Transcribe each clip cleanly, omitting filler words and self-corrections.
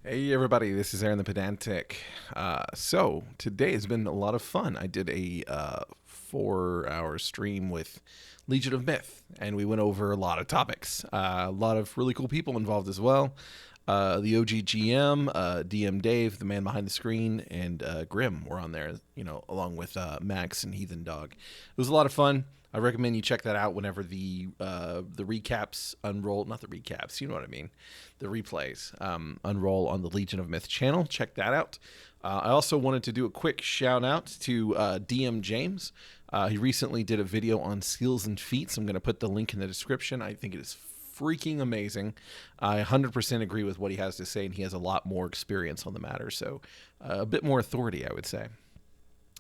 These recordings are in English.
Hey everybody, this is Aaron the Pedantic. So today has been a lot of fun. I did a 4-hour stream with Legion of Myth, and we went over a lot of topics. A lot of really cool people involved as well. The OG GM, DM Dave, the man behind the screen, and Grim were on there, along with Max and Heathen Dog. It was a lot of fun. I recommend you check that out whenever the recaps unroll. Not the recaps, you know what I mean. The replays unroll on the Legion of Myth channel. Check that out. I also wanted to do a quick shout out to DM James. He recently did a video on skills and feats. I'm going to put the link in the description. I think it is freaking amazing. I 100% agree with what he has to say, and he has a lot more experience on the matter. So a bit more authority, I would say.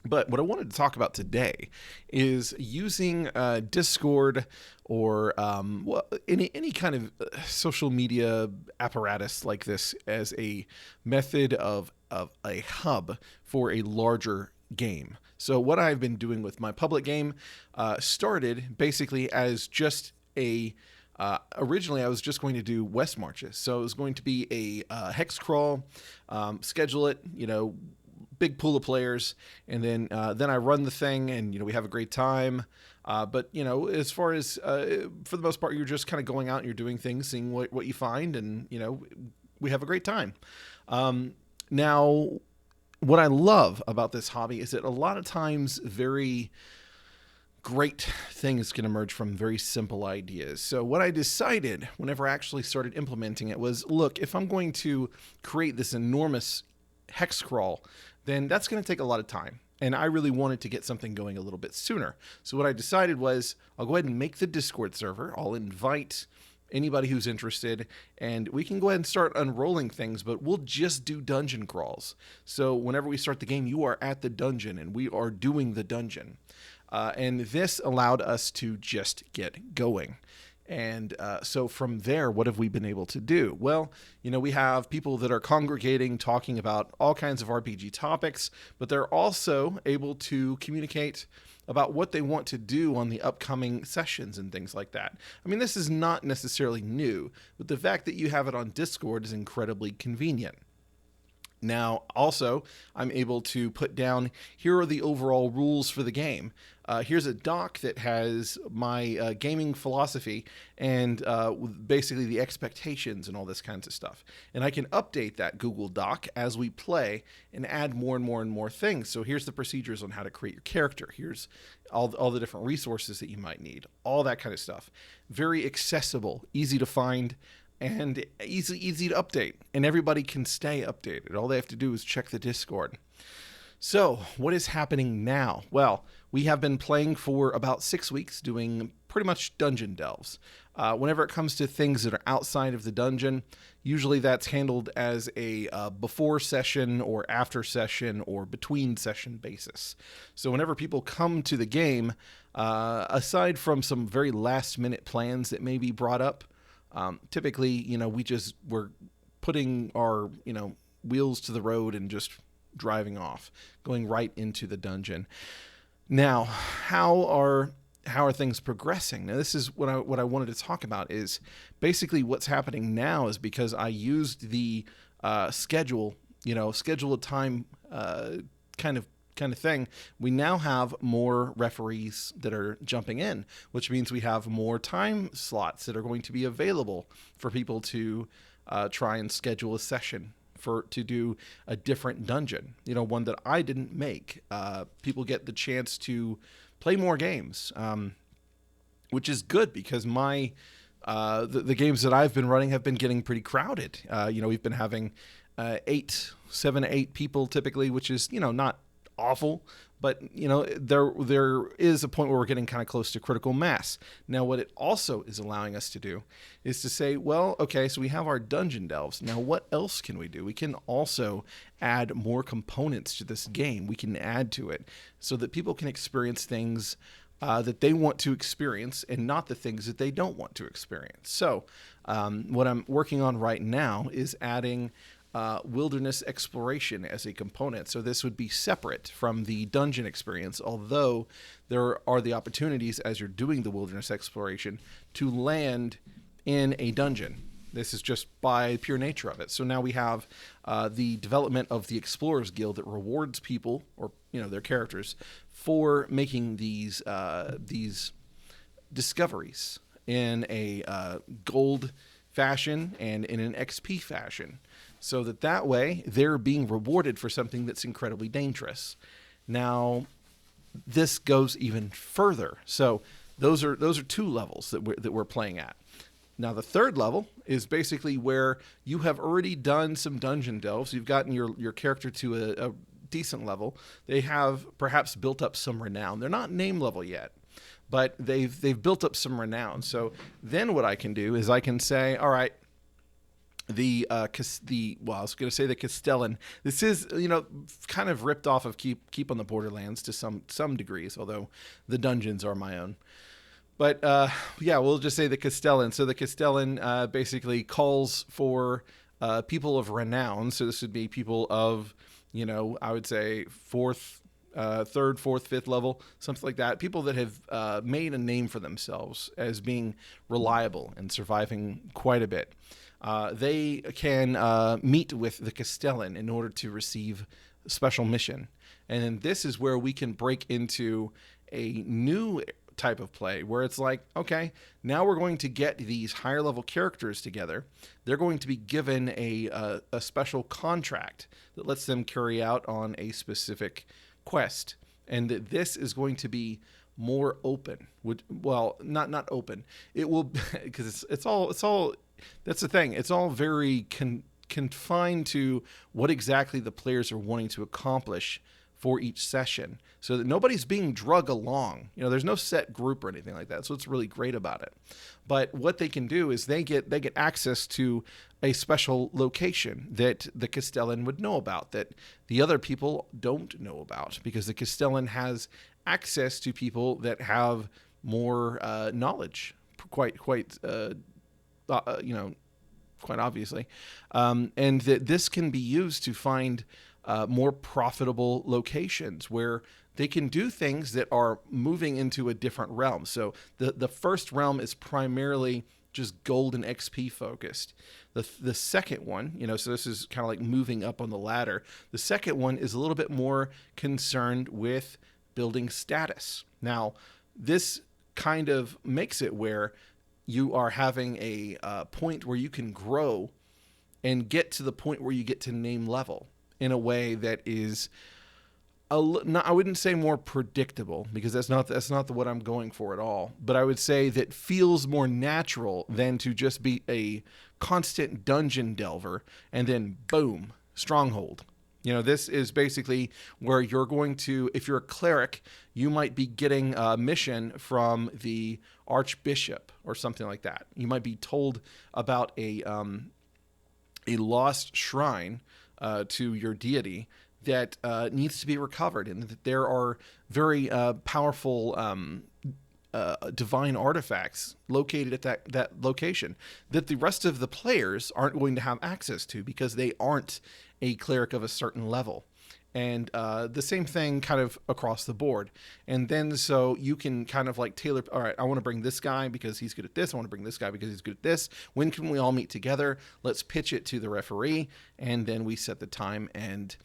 But what I wanted to talk about today is using Discord or any kind of social media apparatus like this as a method of a hub for a larger game. So what I've been doing with my public game started basically as just a originally, I was just going to do West Marches. So it was going to be a hex crawl, schedule it, big pool of players, and then I run the thing, and we have a great time. But as far as for the most part, you're just kind of going out and you're doing things, seeing what you find, and we have a great time. Now, what I love about this hobby is that a lot of times very great things can emerge from very simple ideas. So what I decided whenever I actually started implementing it was, look, if I'm going to create this enormous hex crawl, then that's going to take a lot of time. And I really wanted to get something going a little bit sooner. So what I decided was I'll go ahead and make the Discord server. I'll invite anybody who's interested, and we can go ahead and start unrolling things, but we'll just do dungeon crawls. So whenever we start the game, you are at the dungeon, and we are doing the dungeon. And this allowed us to just get going. And so from there, what have we been able to do? Well, we have people that are congregating, talking about all kinds of RPG topics, but they're also able to communicate about what they want to do on the upcoming sessions and things like that. I mean, this is not necessarily new, but the fact that you have it on Discord is incredibly convenient. Now, also, I'm able to put down, here are the overall rules for the game. Here's a doc that has my gaming philosophy and basically the expectations and all this kinds of stuff. And I can update that Google Doc as we play and add more and more and more things. So here's the procedures on how to create your character. Here's all the different resources that you might need, all that kind of stuff. Very accessible, easy to find, and easy to update, and everybody can stay updated. All they have to do is check the Discord. So what is happening now? Well, we have been playing for about 6 weeks, doing pretty much dungeon delves. Whenever it comes to things that are outside of the dungeon, usually that's handled as a before session or after session or between session basis. So whenever people come to the game, aside from some very last minute plans that may be brought up, typically, we're putting our, wheels to the road and just driving off, going right into the dungeon. Now, how are things progressing? Now, this is what I wanted to talk about is basically what's happening now is because I used the schedule a time kind of thing. We now have more referees that are jumping in, which means we have more time slots that are going to be available for people to try and schedule a session to do a different dungeon, one that I didn't make. People get the chance to play more games, which is good because the games that I've been running have been getting pretty crowded. We've been having 7 to 8 people typically, which is, not awful, but there is a point where we're getting kind of close to critical mass. Now, what it also is allowing us to do is to say, well, okay, so we have our dungeon delves. Now, what else can we do? We can also add more components to this game. We can add to it so that people can experience things that they want to experience and not the things that they don't want to experience. So what I'm working on right now is adding wilderness exploration as a component. So this would be separate from the dungeon experience, although there are the opportunities as you're doing the wilderness exploration to land in a dungeon. This is just by pure nature of it. So now we have the development of the Explorers Guild that rewards people, or their characters, for making these discoveries in a gold fashion and in an XP fashion, so that way they're being rewarded for something that's incredibly dangerous. Now, this goes even further. So those are 2 levels that we're playing at. Now, the 3rd level is basically where you have already done some dungeon delves. You've gotten your character to a decent level. They have perhaps built up some renown. They're not name level yet, but they've built up some renown. So then what I can do is I can say, all right, I was going to say the Castellan. This is kind of ripped off of Keep on the Borderlands to some degrees, although the dungeons are my own. But we'll just say the Castellan. So the Castellan basically calls for people of renown. So this would be people of, I would say 4th, 3rd, 4th, 5th level, something like that. People that have made a name for themselves as being reliable and surviving quite a bit. They can meet with the Castellan in order to receive a special mission. And then this is where we can break into a new type of play where it's like, okay, now we're going to get these higher level characters together. They're going to be given a special contract that lets them carry out on a specific quest. And this is going to be more open. Not open. It will, because it's all, that's the thing. It's all very confined to what exactly the players are wanting to accomplish for each session, so that nobody's being drug along. There's no set group or anything like that. So it's really great about it. But what they can do is they get access to a special location that the Castellan would know about, that the other people don't know about, because the Castellan has access to people that have more knowledge, quite obviously, and that this can be used to find more profitable locations where they can do things that are moving into a different realm. So the first realm is primarily just gold and XP focused. The second one, so this is kind of like moving up on the ladder. The second one is a little bit more concerned with building status. Now, this kind of makes it where you are having a point where you can grow and get to the point where you get to name level in a way that is, I wouldn't say more predictable, because that's not what I'm going for at all. But I would say that feels more natural than to just be a constant dungeon delver and then boom, stronghold. This is basically where you're going to, if you're a cleric, you might be getting a mission from the archbishop or something like that. You might be told about a lost shrine to your deity that needs to be recovered, and that there are very powerful divine artifacts located at that location that the rest of the players aren't going to have access to because they aren't a cleric of a certain level. And the same thing kind of across the board. And then so you can kind of like tailor, all right, I want to bring this guy because he's good at this. I want to bring this guy because he's good at this. When can we all meet together? Let's pitch it to the referee. And then we set the time. And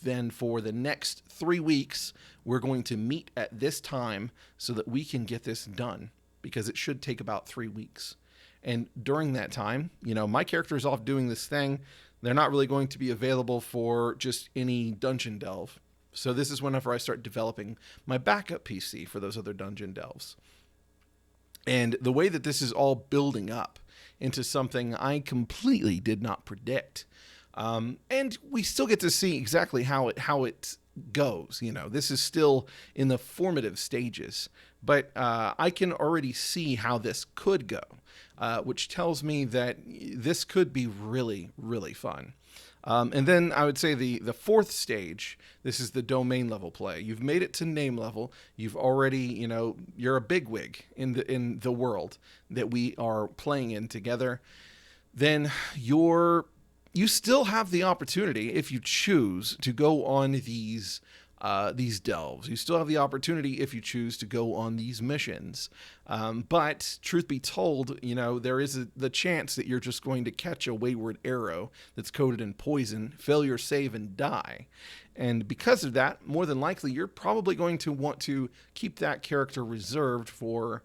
then for the next 3 weeks, we're going to meet at this time so that we can get this done, because it should take about 3 weeks. And during that time, my character is off doing this thing. They're not really going to be available for just any dungeon delve. So this is whenever I start developing my backup PC for those other dungeon delves. And the way that this is all building up into something I completely did not predict. And we still get to see exactly how it goes. This is still in the formative stages, but I can already see how this could go, which tells me that this could be really, really fun. And then I would say the fourth stage, this is the domain level play. You've made it to name level. You've already, you're a bigwig in the world that we are playing in together. Then you still have the opportunity, if you choose, to go on these these delves. You still have the opportunity if you choose to go on these missions. But truth be told, there is the chance that you're just going to catch a wayward arrow that's coated in poison, fail your save, and die. And because of that, more than likely, you're probably going to want to keep that character reserved for,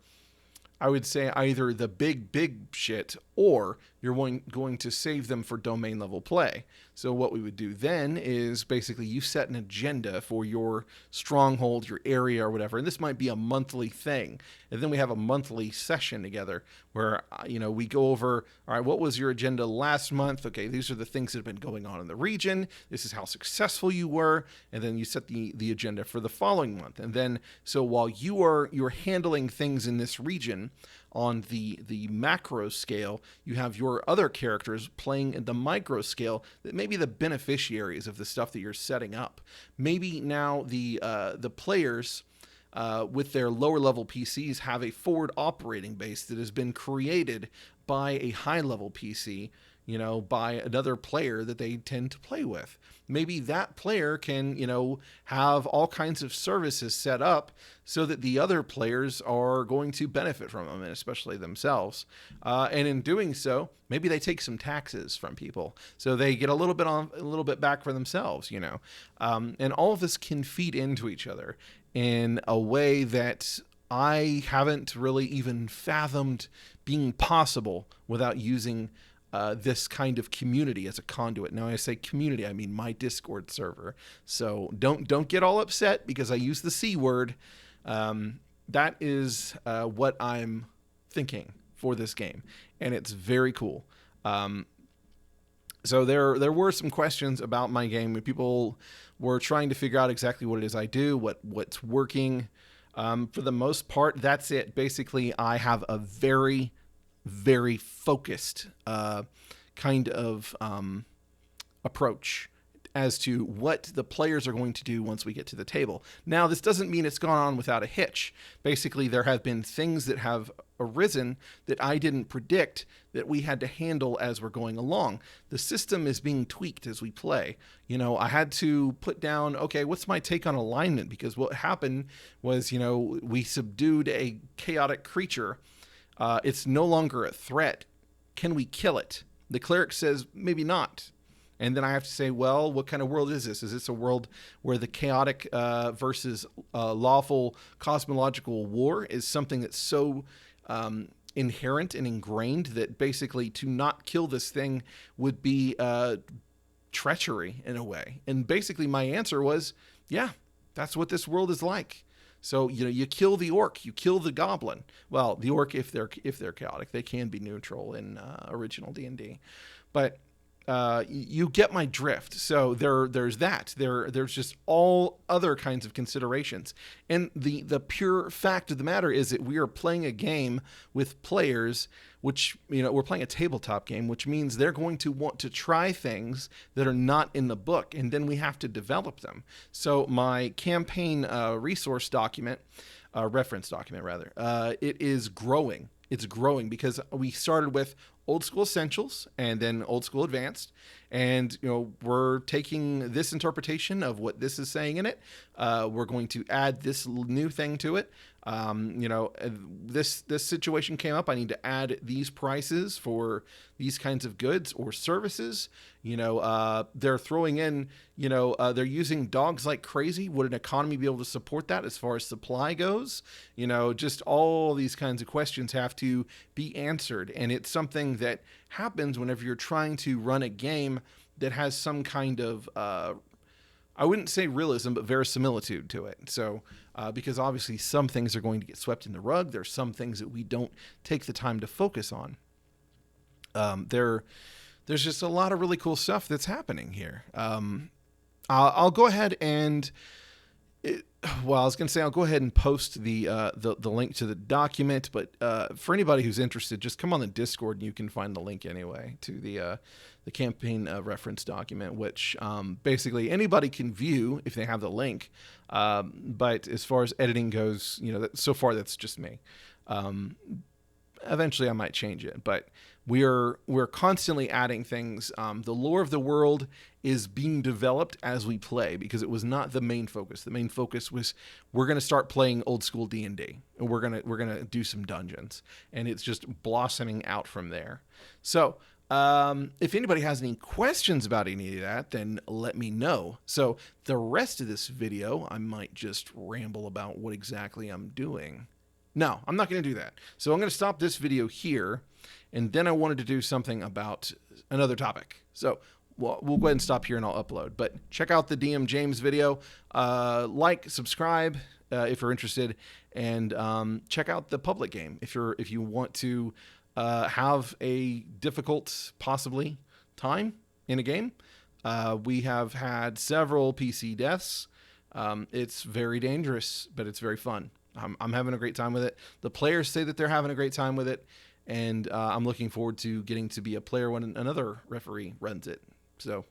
I would say, either the big shit, or you're going to save them for domain level play. So what we would do then is basically you set an agenda for your stronghold, your area, or whatever. And this might be a monthly thing. And then we have a monthly session together where, we go over, all right, what was your agenda last month? Okay, these are the things that have been going on in the region. This is how successful you were. And then you set the agenda for the following month. And then, so while you're handling things in this region, on the macro scale, you have your other characters playing in the micro scale that may be the beneficiaries of the stuff that you're setting up. Maybe now the players with their lower level PCs have a forward operating base that has been created by a high level PC, by another player that they tend to play with. Maybe that player can, have all kinds of services set up so that the other players are going to benefit from them, and especially themselves. And in doing so, maybe they take some taxes from people, so they get a little bit back for themselves, And all of this can feed into each other in a way that I haven't really even fathomed being possible without using this kind of community as a conduit. Now, I say community, I mean my Discord server. So don't get all upset because I use the C word. That is what I'm thinking for this game, and it's very cool. So there were some questions about my game. People were trying to figure out exactly what it is I do, what's working. For the most part, that's it. Basically, I have a very focused kind of approach as to what the players are going to do once we get to the table. Now, this doesn't mean it's gone on without a hitch. Basically, there have been things that have arisen that I didn't predict that we had to handle as we're going along. The system is being tweaked as we play. I had to put down, okay, what's my take on alignment? Because what happened was, we subdued a chaotic creature. It's no longer a threat. Can we kill it? The cleric says, maybe not. And then I have to say, well, what kind of world is this? Is this a world where the chaotic versus lawful cosmological war is something that's so inherent and ingrained that basically to not kill this thing would be treachery in a way? And basically my answer was, yeah, that's what this world is like. So, you kill the orc, you kill the goblin. Well, the orc, if they're chaotic, they can be neutral in original D&D. But you get my drift. So there's that. There's just all other kinds of considerations. And the pure fact of the matter is that we are playing a game with players, which, we're playing a tabletop game, which means they're going to want to try things that are not in the book, and then we have to develop them. So my campaign reference document, it is growing. It's growing because we started with old school essentials and then old school advanced. And, we're taking this interpretation of what this is saying in it. We're going to add this new thing to it. This situation came up. I need to add these prices for these kinds of goods or services. They're throwing in, they're using dogs like crazy. Would an economy be able to support that as far as supply goes? Just all these kinds of questions have to be answered. And it's something that happens whenever you're trying to run a game that has some kind of, I wouldn't say realism, but verisimilitude to it. So, because obviously some things are going to get swept in the rug. There's some things that we don't take the time to focus on. There's just a lot of really cool stuff that's happening here. I'll go ahead and, I was going to say I'll go ahead and post the link to the document, but for anybody who's interested, just come on the Discord and you can find the link anyway to the campaign reference document, which basically anybody can view if they have the link. But as far as editing goes, so far that's just me. Eventually I might change it, but we're constantly adding things. The lore of the world is being developed as we play, because it was not the main focus. The main focus was, we're going to start playing old school D&D, and we're gonna do some dungeons, and it's just blossoming out from there. So if anybody has any questions about any of that, then let me know. So the rest of this video, I might just ramble about what exactly I'm doing. No, I'm not going to do that. So I'm going to stop this video here, and then I wanted to do something about another topic. So we'll go ahead and stop here, and I'll upload. But check out the DM James video. Like, subscribe if you're interested, and check out the public game if you want to have a difficult, possibly, time in a game. We have had several PC deaths. It's very dangerous, but it's very fun. I'm having a great time with it. The players say that they're having a great time with it, and I'm looking forward to getting to be a player when another referee runs it. So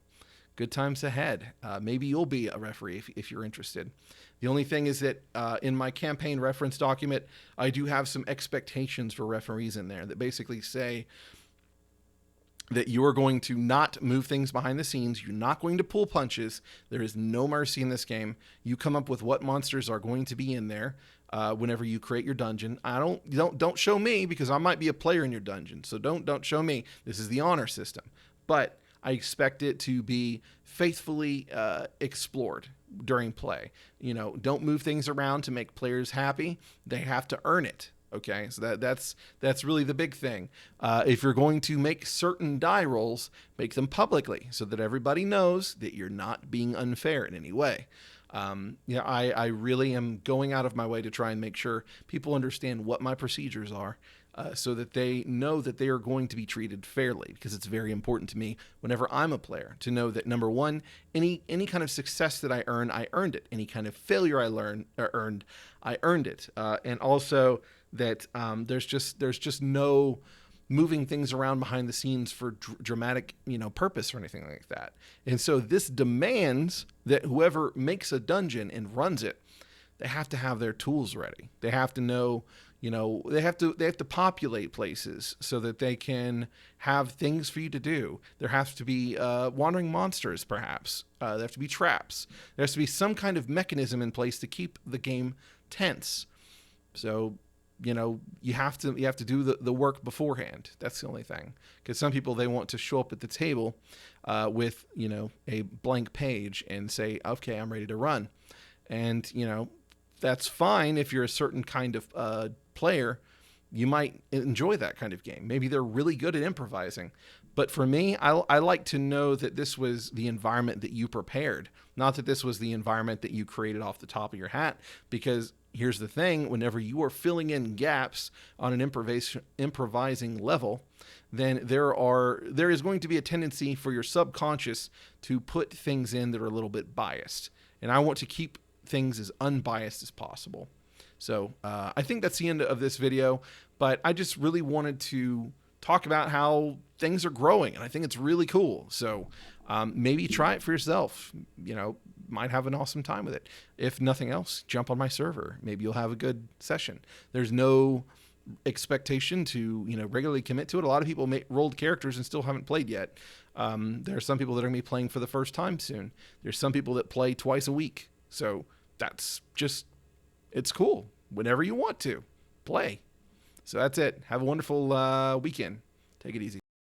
good times ahead. Maybe you'll be a referee if you're interested. The only thing is that in my campaign reference document, I do have some expectations for referees in there that basically say that you are going to not move things behind the scenes. You're not going to pull punches. There is no mercy in this game. You come up with what monsters are going to be in there whenever you create your dungeon. Don't show me, because I might be a player in your dungeon. So don't show me. This is the honor system. But I expect it to be faithfully explored during play. Don't move things around to make players happy. They have to earn it. Okay, so that's really the big thing. If you're going to make certain die rolls, make them publicly so that everybody knows that you're not being unfair in any way. I really am going out of my way to try and make sure people understand what my procedures are, so that they know that they are going to be treated fairly, because it's very important to me whenever I'm a player to know that, number one, any kind of success that I earned it. Any kind of failure I earned, I earned it. And also that there's just no moving things around behind the scenes for dramatic, purpose or anything like that. And so this demands that whoever makes a dungeon and runs it, they have to have their tools ready. They have to know, they have to populate places so that they can have things for you to do. There has to be wandering monsters, perhaps. There have to be traps. There has to be some kind of mechanism in place to keep the game tense. So, you have to do the work beforehand. That's the only thing. Because some people, they want to show up at the table with, a blank page and say, okay, I'm ready to run. And, that's fine if you're a certain kind of player. You might enjoy that kind of game. Maybe they're really good at improvising. But for me, I like to know that this was the environment that you prepared, not that this was the environment that you created off the top of your hat. Because here's the thing, whenever you are filling in gaps on an improvising level, then there is going to be a tendency for your subconscious to put things in that are a little bit biased. And I want to keep things as unbiased as possible. So I think that's the end of this video, but I just really wanted to talk about how things are growing, and I think it's really cool. So maybe try it for yourself. Might have an awesome time with it. If nothing else, jump on my server. Maybe you'll have a good session. There's no expectation to regularly commit to it. A lot of people rolled characters and still haven't played yet. There are some people that are going to be playing for the first time soon. There's some people that play twice a week. So that's just, it's cool. Whenever you want to play. So that's it. Have a wonderful weekend. Take it easy.